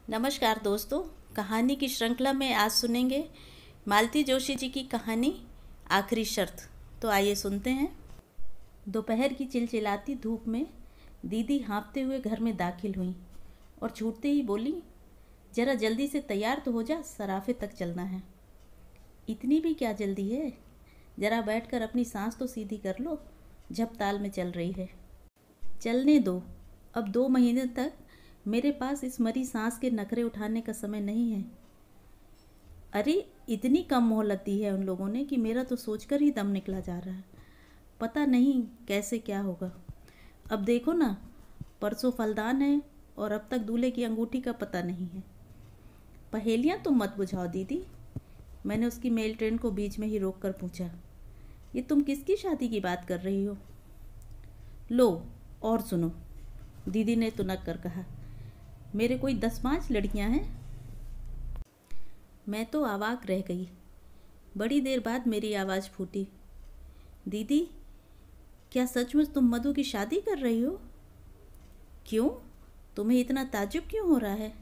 नमस्कार दोस्तों, कहानी की श्रृंखला में आज सुनेंगे मालती जोशी जी की कहानी आखिरी शर्त। तो आइए सुनते हैं। दोपहर की चिलचिलाती धूप में दीदी हाँफते हुए घर में दाखिल हुई और छूटते ही बोली, जरा जल्दी से तैयार तो हो जा, सराफे तक चलना है। इतनी भी क्या जल्दी है, जरा बैठकर अपनी सांस तो सीधी कर लो, झप ताल में चल रही है। चलने दो, अब 2 महीने तक मेरे पास इस मरी सांस के नखरे उठाने का समय नहीं है। अरे इतनी कम मोहलत दी है उन लोगों ने कि मेरा तो सोचकर ही दम निकला जा रहा है। पता नहीं कैसे क्या होगा। अब देखो ना, परसों फलदान है और अब तक दूल्हे की अंगूठी का पता नहीं है। पहेलियाँ तुम मत बुझाओ दीदी, मैंने उसकी मेल ट्रेन को बीच में ही रोक कर पूछा। ये तुम किसकी शादी की बात कर रही हो? लो और सुनो, दीदी ने तुनक कर कहा। मेरे कोई 10-5 लड़कियां हैं। मैं तो अवाक रह गई। बड़ी देर बाद मेरी आवाज़ फूटी, दीदी क्या सचमुच तुम मधु की शादी कर रही हो? क्यों, तुम्हें इतना ताज्जुब क्यों हो रहा है?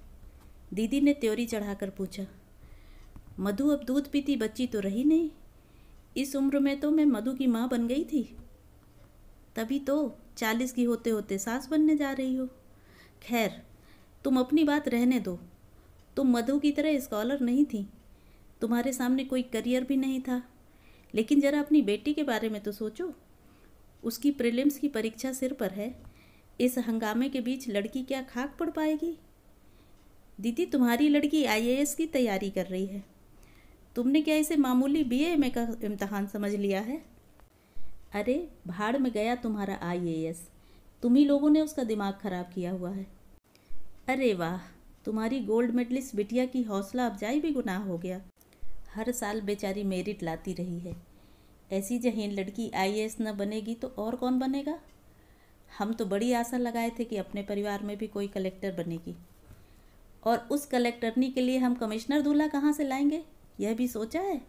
दीदी ने त्योरी चढ़ाकर पूछा। मधु अब दूध पीती बच्ची तो रही नहीं। इस उम्र में तो मैं मधु की माँ बन गई थी। तभी तो 40 की होते होते सास बनने जा रही हो। खैर, तुम अपनी बात रहने दो। तुम मधु की तरह स्कॉलर नहीं थी, तुम्हारे सामने कोई करियर भी नहीं था। लेकिन ज़रा अपनी बेटी के बारे में तो सोचो। उसकी प्रीलिम्स की परीक्षा सिर पर है। इस हंगामे के बीच लड़की क्या खाक पड़ पाएगी? दीदी, तुम्हारी लड़की आईएएस की तैयारी कर रही है। तुमने क्या इसे मामूली बीए का इम्तहान समझ लिया है? अरे भाड़ में गया तुम्हारा आईएएस। तुम ही लोगों ने उसका दिमाग खराब किया हुआ है। अरे वाह, तुम्हारी गोल्ड मेडलिस्ट बिटिया की हौसला अफजाई भी गुनाह हो गया। हर साल बेचारी मेरिट लाती रही है। ऐसी जहीन लड़की आईएएस न बनेगी तो और कौन बनेगा? हम तो बड़ी आशा लगाए थे कि अपने परिवार में भी कोई कलेक्टर बनेगी। और उस कलेक्टरनी के लिए हम कमिश्नर दूल्हा कहाँ से लाएंगे, यह भी सोचा है?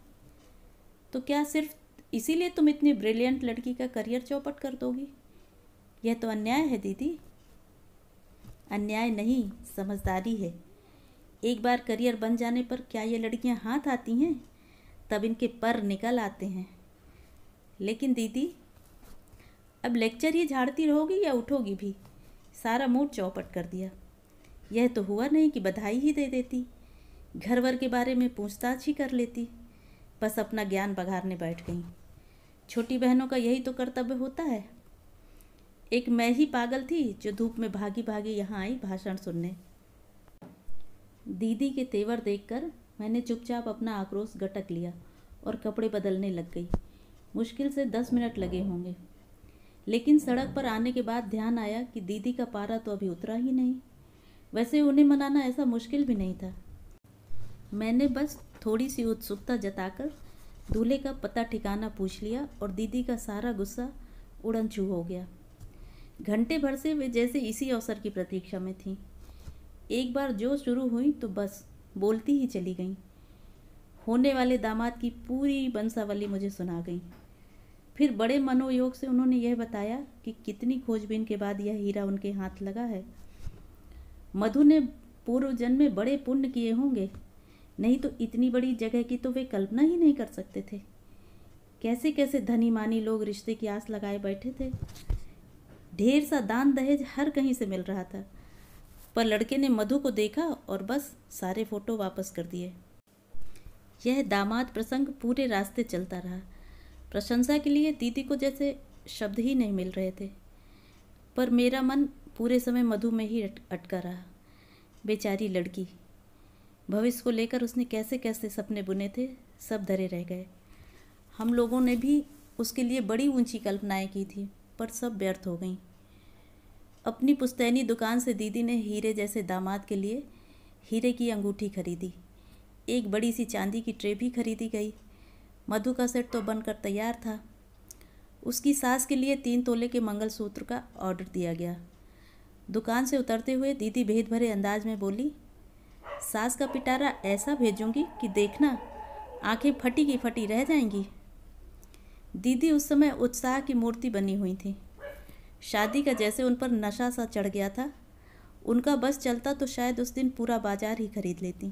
तो क्या सिर्फ इसीलिए तुम इतनी ब्रिलियंट लड़की का करियर चौपट कर दोगी? यह तो अन्याय है दीदी। अन्याय नहीं, समझदारी है। एक बार करियर बन जाने पर क्या ये लड़कियां हाथ आती हैं? तब इनके पर निकल आते हैं। लेकिन दीदी, अब लेक्चर ही झाड़ती रहोगी या उठोगी भी? सारा मूड चौपट कर दिया। यह तो हुआ नहीं कि बधाई ही दे देती, घर वर के बारे में पूछताछ ही कर लेती। बस अपना ज्ञान बघारने बैठ गई। छोटी बहनों का यही तो कर्तव्य होता है। एक मैं ही पागल थी जो धूप में भागी भागी यहाँ आई भाषण सुनने। दीदी के तेवर देखकर मैंने चुपचाप अपना आक्रोश गटक लिया और कपड़े बदलने लग गई। मुश्किल से 10 मिनट लगे होंगे। लेकिन सड़क पर आने के बाद ध्यान आया कि दीदी का पारा तो अभी उतरा ही नहीं। वैसे उन्हें मनाना ऐसा मुश्किल भी नहीं था। मैंने बस थोड़ी सी उत्सुकता जताकर दूल्हे का पता ठिकाना पूछ लिया और दीदी का सारा गुस्सा उड़न छू हो गया। घंटे भर से वे जैसे इसी अवसर की प्रतीक्षा में थीं। एक बार जो शुरू हुई तो बस बोलती ही चली गईं। होने वाले दामाद की पूरी बंसावली मुझे सुना गई। फिर बड़े मनोयोग से उन्होंने यह बताया कि कितनी खोजबीन के बाद यह हीरा उनके हाथ लगा है। मधु ने पूर्व जन्म में बड़े पुण्य किए होंगे, नहीं तो इतनी बड़ी जगह की तो वे कल्पना ही नहीं कर सकते थे। कैसे कैसे धनी मानी लोग रिश्ते की आस लगाए बैठे थे। ढेर सा दान दहेज हर कहीं से मिल रहा था, पर लड़के ने मधु को देखा और बस सारे फोटो वापस कर दिए। यह दामाद प्रसंग पूरे रास्ते चलता रहा। प्रशंसा के लिए दीदी को जैसे शब्द ही नहीं मिल रहे थे, पर मेरा मन पूरे समय मधु में ही अटका रहा। बेचारी लड़की, भविष्य को लेकर उसने कैसे कैसे सपने बुने थे, सब धरे रह गए। हम लोगों ने भी उसके लिए बड़ी ऊंची कल्पनाएं की थी, पर सब व्यर्थ हो गईं। अपनी पुश्तैनी दुकान से दीदी ने हीरे जैसे दामाद के लिए हीरे की अंगूठी खरीदी। एक बड़ी सी चांदी की ट्रे भी खरीदी गई। मधु का सेट तो बनकर तैयार था। उसकी सास के लिए 3 तोले के मंगलसूत्र का ऑर्डर दिया गया। दुकान से उतरते हुए दीदी भेद भरे अंदाज में बोली, सास का पिटारा ऐसा भेजूंगी कि देखना आंखें फटी की फटी रह जाएंगी। दीदी उस समय उत्साह की मूर्ति बनी हुई थी। शादी का जैसे उन पर नशा सा चढ़ गया था। उनका बस चलता तो शायद उस दिन पूरा बाजार ही खरीद लेती।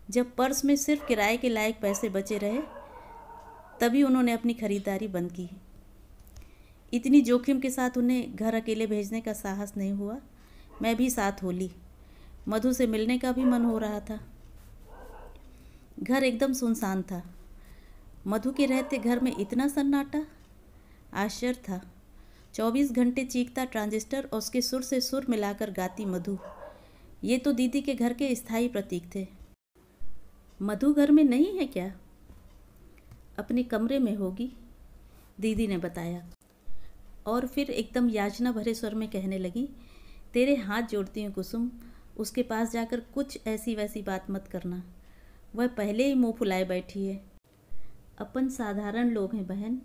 जब पर्स में सिर्फ किराए के लायक पैसे बचे रहे तभी उन्होंने अपनी खरीदारी बंद की। इतनी जोखिम के साथ उन्हें घर अकेले भेजने का साहस नहीं हुआ। मैं भी साथ हो ली। मधु से मिलने का भी मन हो रहा था। घर एकदम सुनसान था। मधु के रहते घर में इतना सन्नाटा, आश्चर्य था। 24 घंटे चीखता ट्रांजिस्टर और उसके सुर से सुर मिलाकर गाती मधु, ये तो दीदी के घर के स्थायी प्रतीक थे। मधु घर में नहीं है क्या? अपने कमरे में होगी, दीदी ने बताया। और फिर एकदम याचना भरे स्वर में कहने लगी, तेरे हाथ जोड़ती हूँ कुसुम, उसके पास जाकर कुछ ऐसी वैसी बात मत करना। वह पहले ही मुंह फुलाए बैठी है। अपन साधारण लोग हैं बहन,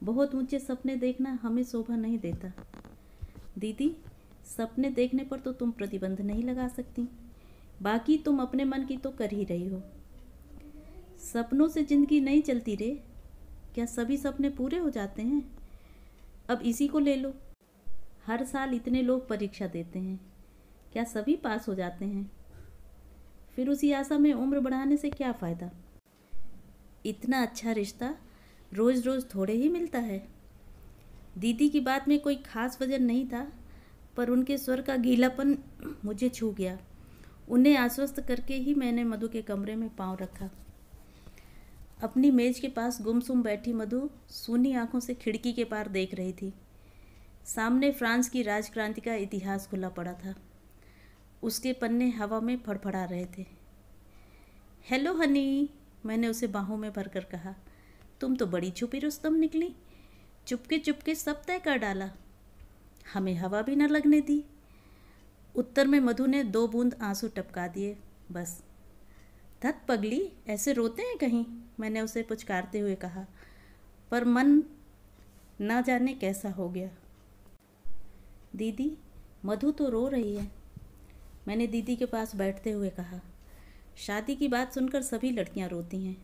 बहुत ऊंचे सपने देखना हमें शोभा नहीं देता। दीदी, सपने देखने पर तो तुम प्रतिबंध नहीं लगा सकती, बाकी तुम अपने मन की तो कर ही रही हो। सपनों से जिंदगी नहीं चलती रे। क्या सभी सपने पूरे हो जाते हैं? अब इसी को ले लो, हर साल इतने लोग परीक्षा देते हैं, क्या सभी पास हो जाते हैं? फिर उसी आशा में उम्र बढ़ाने से क्या फ़ायदा? इतना अच्छा रिश्ता रोज़ रोज़ थोड़े ही मिलता है। दीदी की बात में कोई खास वजह नहीं था, पर उनके स्वर का गीलापन मुझे छू गया। उन्हें आश्वस्त करके ही मैंने मधु के कमरे में पांव रखा। अपनी मेज के पास गुमसुम बैठी मधु सूनी आंखों से खिड़की के पार देख रही थी। सामने फ्रांस की राजक्रांति का इतिहास खुला पड़ा था। उसके पन्ने हवा में फड़फड़ा रहे थे। हेलो हनी, मैंने उसे बाहों में भरकर कहा। तुम तो बड़ी छुपी रुस्तम निकली, चुपके चुपके सब तय कर डाला, हमें हवा भी न लगने दी। उत्तर में मधु ने 2 बूंद आंसू टपका दिए, बस। धत पगली, ऐसे रोते हैं कहीं, मैंने उसे पुचकारते हुए कहा, पर मन ना जाने कैसा हो गया। दीदी, मधु तो रो रही है, मैंने दीदी के पास बैठते हुए कहा। शादी की बात सुनकर सभी लड़कियां रोती हैं।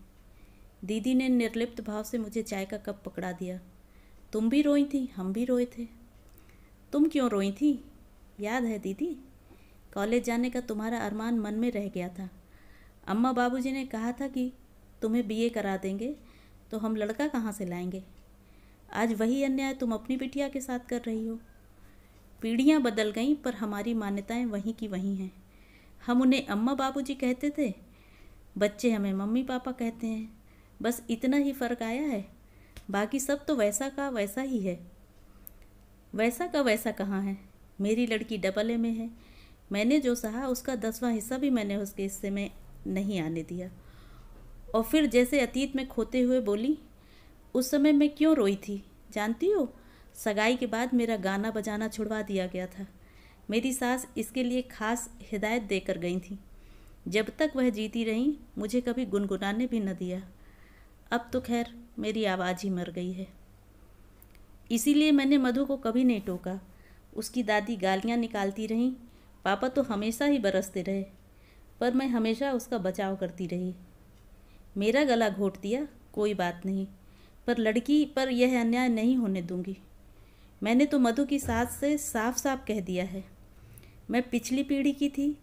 दीदी ने निर्लिप्त भाव से मुझे चाय का कप पकड़ा दिया। तुम भी रोई थी, हम भी रोए थे। तुम क्यों रोई थी? याद है दीदी, कॉलेज जाने का तुम्हारा अरमान मन में रह गया था। अम्मा बाबूजी ने कहा था कि तुम्हें बीए करा देंगे, तो हम लड़का कहाँ से लाएंगे। आज वही अन्याय तुम अपनी बिटिया के साथ कर रही हो। पीढ़ियाँ बदल गईं, पर हमारी मान्यताएं वहीं की वहीं हैं। हम उन्हें अम्मा बाबूजी कहते थे, बच्चे हमें मम्मी पापा कहते हैं। बस इतना ही फ़र्क आया है, बाकी सब तो वैसा का वैसा ही है। वैसा का वैसा कहाँ है? मेरी लड़की AA में है। मैंने जो सहा उसका 10वां हिस्सा भी मैंने उसके हिस्से में नहीं आने दिया। और फिर जैसे अतीत में खोते हुए बोली, उस समय मैं क्यों रोई थी जानती हो? सगाई के बाद मेरा गाना बजाना छुड़वा दिया गया था। मेरी सास इसके लिए खास हिदायत देकर गई थी। जब तक वह जीती रहीं मुझे कभी गुनगुनाने भी न दिया। अब तो खैर मेरी आवाज़ ही मर गई है। इसीलिए मैंने मधु को कभी नहीं टोका। उसकी दादी गालियाँ निकालती रहीं, पापा तो हमेशा ही बरसते रहे, पर मैं हमेशा उसका बचाव करती रही। मेरा गला घोट दिया, कोई बात नहीं, पर लड़की पर यह अन्याय नहीं होने दूंगी। मैंने तो मधु की सास से साफ साफ कह दिया है। मैं पिछली पीढ़ी की थी,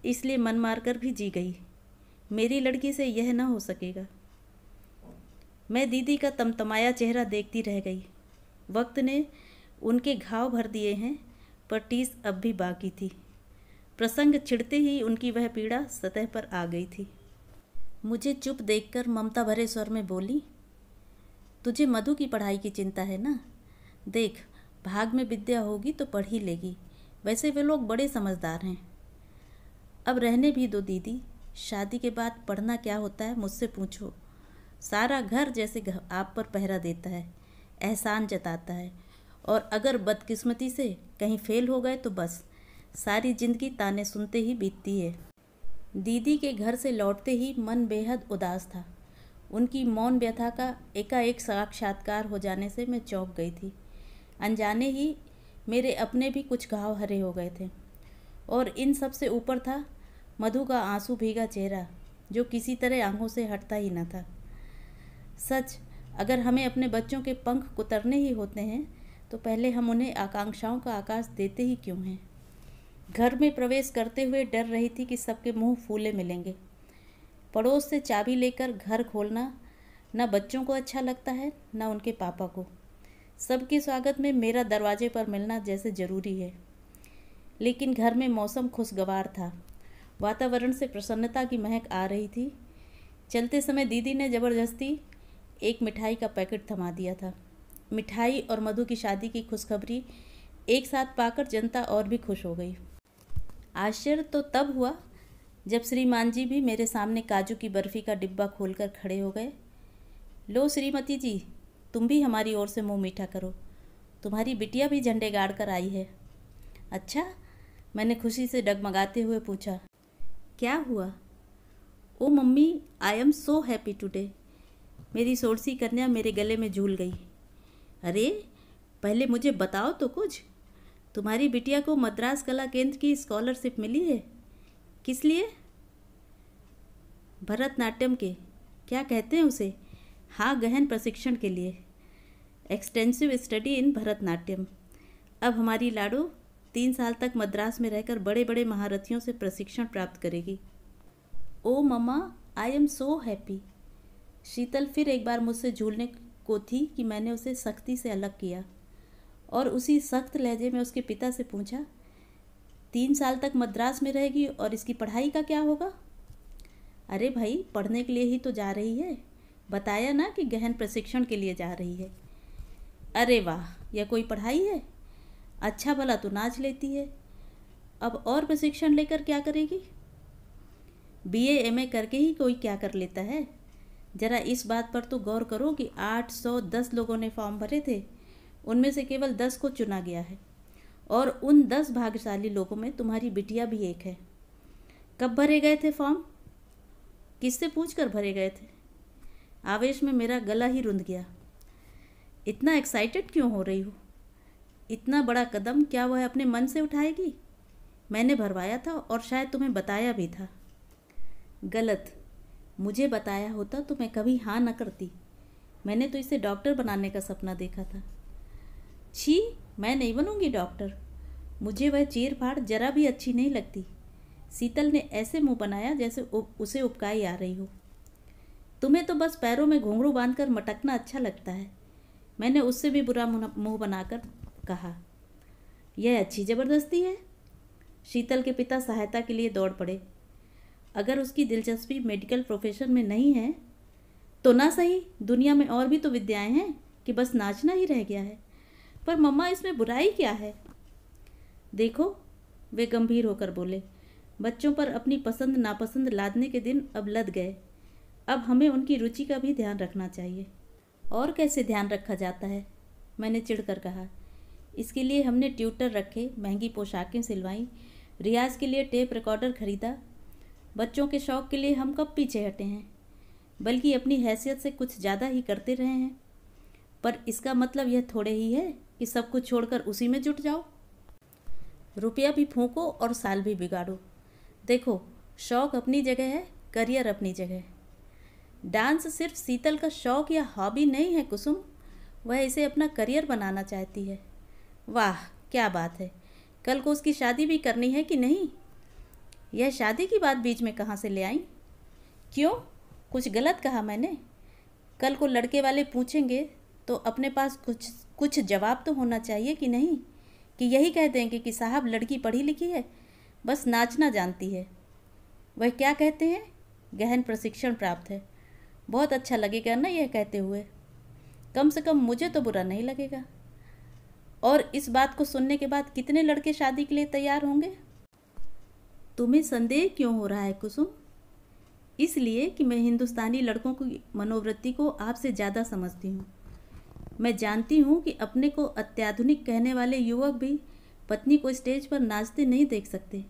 इसलिए मन मारकर भी जी गई। मेरी लड़की से यह ना हो सकेगा। मैं दीदी का तमतमाया चेहरा देखती रह गई। वक्त ने उनके घाव भर दिए हैं, पर टीस अब भी बाकी थी। प्रसंग छिड़ते ही उनकी वह पीड़ा सतह पर आ गई थी। मुझे चुप देखकर ममता भरे स्वर में बोली, तुझे मधु की पढ़ाई की चिंता है ना? देख, भाग में विद्या होगी तो पढ़ ही लेगी। वैसे वे लोग बड़े समझदार हैं। अब रहने भी दो दीदी, शादी के बाद पढ़ना क्या होता है मुझसे पूछो। सारा घर जैसे आप पर पहरा देता है, एहसान जताता है, और अगर बदकिस्मती से कहीं फेल हो गए तो बस सारी जिंदगी ताने सुनते ही बीतती है। दीदी के घर से लौटते ही मन बेहद उदास था। उनकी मौन व्यथा का एकाएक साक्षात्कार हो जाने से मैं चौंक गई थी। अनजाने ही मेरे अपने भी कुछ घाव हरे हो गए थे, और इन सब से ऊपर था मधु का आंसू भीगा चेहरा, जो किसी तरह आंखों से हटता ही न था। सच, अगर हमें अपने बच्चों के पंख कुतरने ही होते हैं तो पहले हम उन्हें आकांक्षाओं का आकाश देते ही क्यों हैं। घर में प्रवेश करते हुए डर रही थी कि सबके मुंह फूले मिलेंगे। पड़ोस से चाबी लेकर घर खोलना न बच्चों को अच्छा लगता है न उनके पापा को। सबके स्वागत में मेरा दरवाजे पर मिलना जैसे ज़रूरी है। लेकिन घर में मौसम खुशगवार था। वातावरण से प्रसन्नता की महक आ रही थी। चलते समय दीदी ने ज़बरदस्ती एक मिठाई का पैकेट थमा दिया था। मिठाई और मधु की शादी की खुशखबरी एक साथ पाकर जनता और भी खुश हो गई। आश्चर्य तो तब हुआ जब श्रीमान जी भी मेरे सामने काजू की बर्फ़ी का डिब्बा खोलकर खड़े हो गए। लो श्रीमती जी, तुम भी हमारी ओर से मुंह मीठा करो, तुम्हारी बिटिया भी झंडे गाड़ कर आई है। अच्छा, मैंने खुशी से डगमगाते हुए पूछा, क्या हुआ? Oh mummy, I am so happy today. मेरी सोड़सी कन्या मेरे गले में झूल गई। अरे पहले मुझे बताओ तो कुछ, तुम्हारी बिटिया को मद्रास कला केंद्र की स्कॉलरशिप मिली है। किस लिए? भरतनाट्यम के, क्या कहते हैं उसे, हाँ, गहन प्रशिक्षण के लिए, एक्सटेंसिव स्टडी इन भरतनाट्यम। अब हमारी लाडो 3 साल तक मद्रास में रहकर बड़े बड़े महारथियों से प्रशिक्षण प्राप्त करेगी। ओ मम्मा, आई एम सो हैप्पी। शीतल फिर एक बार मुझसे झूलने को थी कि मैंने उसे सख्ती से अलग किया और उसी सख्त लहजे में उसके पिता से पूछा, 3 साल तक मद्रास में रहेगी और इसकी पढ़ाई का क्या होगा? अरे भाई, पढ़ने के लिए ही तो जा रही है, बताया ना कि गहन प्रशिक्षण के लिए जा रही है। अरे वाह, यह कोई पढ़ाई है? अच्छा भला तो नाच लेती है, अब और प्रशिक्षण लेकर क्या करेगी? BA MA करके ही कोई क्या कर लेता है। ज़रा इस बात पर तो गौर करो कि 810 लोगों ने फॉर्म भरे थे, उनमें से केवल 10 को चुना गया है और उन 10 भाग्यशाली लोगों में तुम्हारी बिटिया भी एक है। कब भरे गए थे फॉर्म? किससे पूछकर भरे गए थे? आवेश में मेरा गला ही रुंध गया। इतना एक्साइटेड क्यों हो रही हो? इतना बड़ा कदम क्या वह अपने मन से उठाएगी? मैंने भरवाया था और शायद तुम्हें बताया भी था। गलत, मुझे बताया होता तो मैं कभी हाँ न करती। मैंने तो इसे डॉक्टर बनाने का सपना देखा था। छी, मैं नहीं बनूंगी डॉक्टर, मुझे वह चीर फाड़ जरा भी अच्छी नहीं लगती। शीतल ने ऐसे मुंह बनाया जैसे उसे उपकाई आ रही हो। तुम्हें तो बस पैरों में घुंघरू बांधकर मटकना अच्छा लगता है, मैंने उससे भी बुरा मुंह बनाकर कहा। यह अच्छी ज़बरदस्ती है। शीतल के पिता सहायता के लिए दौड़ पड़े। अगर उसकी दिलचस्पी मेडिकल प्रोफेशन में नहीं है तो ना सही, दुनिया में और भी तो विद्याएं हैं कि बस नाचना ही रह गया है। पर मम्मा, इसमें बुराई क्या है? देखो, वे गंभीर होकर बोले, बच्चों पर अपनी पसंद नापसंद लादने के दिन अब लद गए। अब हमें उनकी रुचि का भी ध्यान रखना चाहिए। और कैसे ध्यान रखा जाता है? मैंने चिढ़कर कहा। इसके लिए हमने ट्यूटर रखे, महंगी पोशाकें सिलवाईं, रियाज के लिए टेप रिकॉर्डर खरीदा। बच्चों के शौक़ के लिए हम कब पीछे हटे हैं, बल्कि अपनी हैसियत से कुछ ज़्यादा ही करते रहे हैं। पर इसका मतलब यह थोड़े ही है कि सब कुछ छोड़कर उसी में जुट जाओ। रुपया भी फूंको और साल भी बिगाड़ो। देखो, शौक़ अपनी जगह है, करियर अपनी जगह। डांस सिर्फ शीतल का शौक़ या हॉबी नहीं है कुसुम, वह इसे अपना करियर बनाना चाहती है। वाह, क्या बात है। कल को उसकी शादी भी करनी है कि नहीं? यह शादी की बात बीच में कहाँ से ले आई? क्यों, कुछ गलत कहा मैंने? कल को लड़के वाले पूछेंगे तो अपने पास कुछ जवाब तो होना चाहिए कि नहीं, कि यही कह देंगे कि साहब लड़की पढ़ी लिखी है, बस नाचना जानती है। वह क्या कहते हैं, गहन प्रशिक्षण प्राप्त है। बहुत अच्छा लगेगा ना यह कहते हुए, कम से कम मुझे तो बुरा नहीं लगेगा। और इस बात को सुनने के बाद कितने लड़के शादी के लिए तैयार होंगे? तुम्हें संदेह क्यों हो रहा है कुसुम? इसलिए कि मैं हिंदुस्तानी लड़कों की मनोवृत्ति को आपसे ज़्यादा समझती हूँ। मैं जानती हूँ कि अपने को अत्याधुनिक कहने वाले युवक भी पत्नी को स्टेज पर नाचते नहीं देख सकते।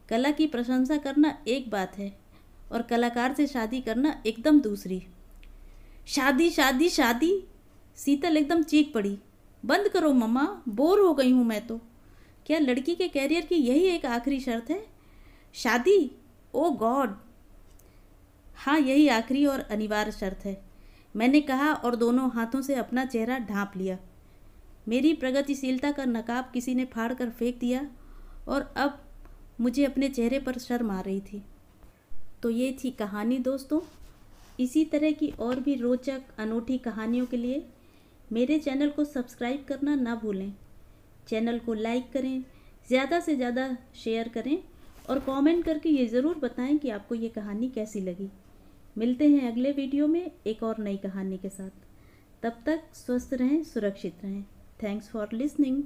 कला की प्रशंसा करना एक बात है और कलाकार से शादी करना एकदम दूसरी। शादी शादी शादी, शीतल एकदम चीख पड़ी। बंद करो मम्मा, बोर हो गई हूँ मैं तो। क्या लड़की के कैरियर की यही एक आखिरी शर्त है, शादी? ओ गॉड! हाँ, यही आखिरी और अनिवार्य शर्त है, मैंने कहा और दोनों हाथों से अपना चेहरा ढांप लिया। मेरी प्रगतिशीलता का नकाब किसी ने फाड़ कर फेंक दिया और अब मुझे अपने चेहरे पर शर्म आ रही थी। तो ये थी कहानी दोस्तों। इसी तरह की और भी रोचक अनोखी कहानियों के लिए मेरे चैनल को सब्सक्राइब करना ना भूलें। चैनल को लाइक करें, ज़्यादा से ज़्यादा शेयर करें और कमेंट करके ये ज़रूर बताएं कि आपको ये कहानी कैसी लगी। मिलते हैं अगले वीडियो में एक और नई कहानी के साथ। तब तक स्वस्थ रहें, सुरक्षित रहें। Thanks for listening.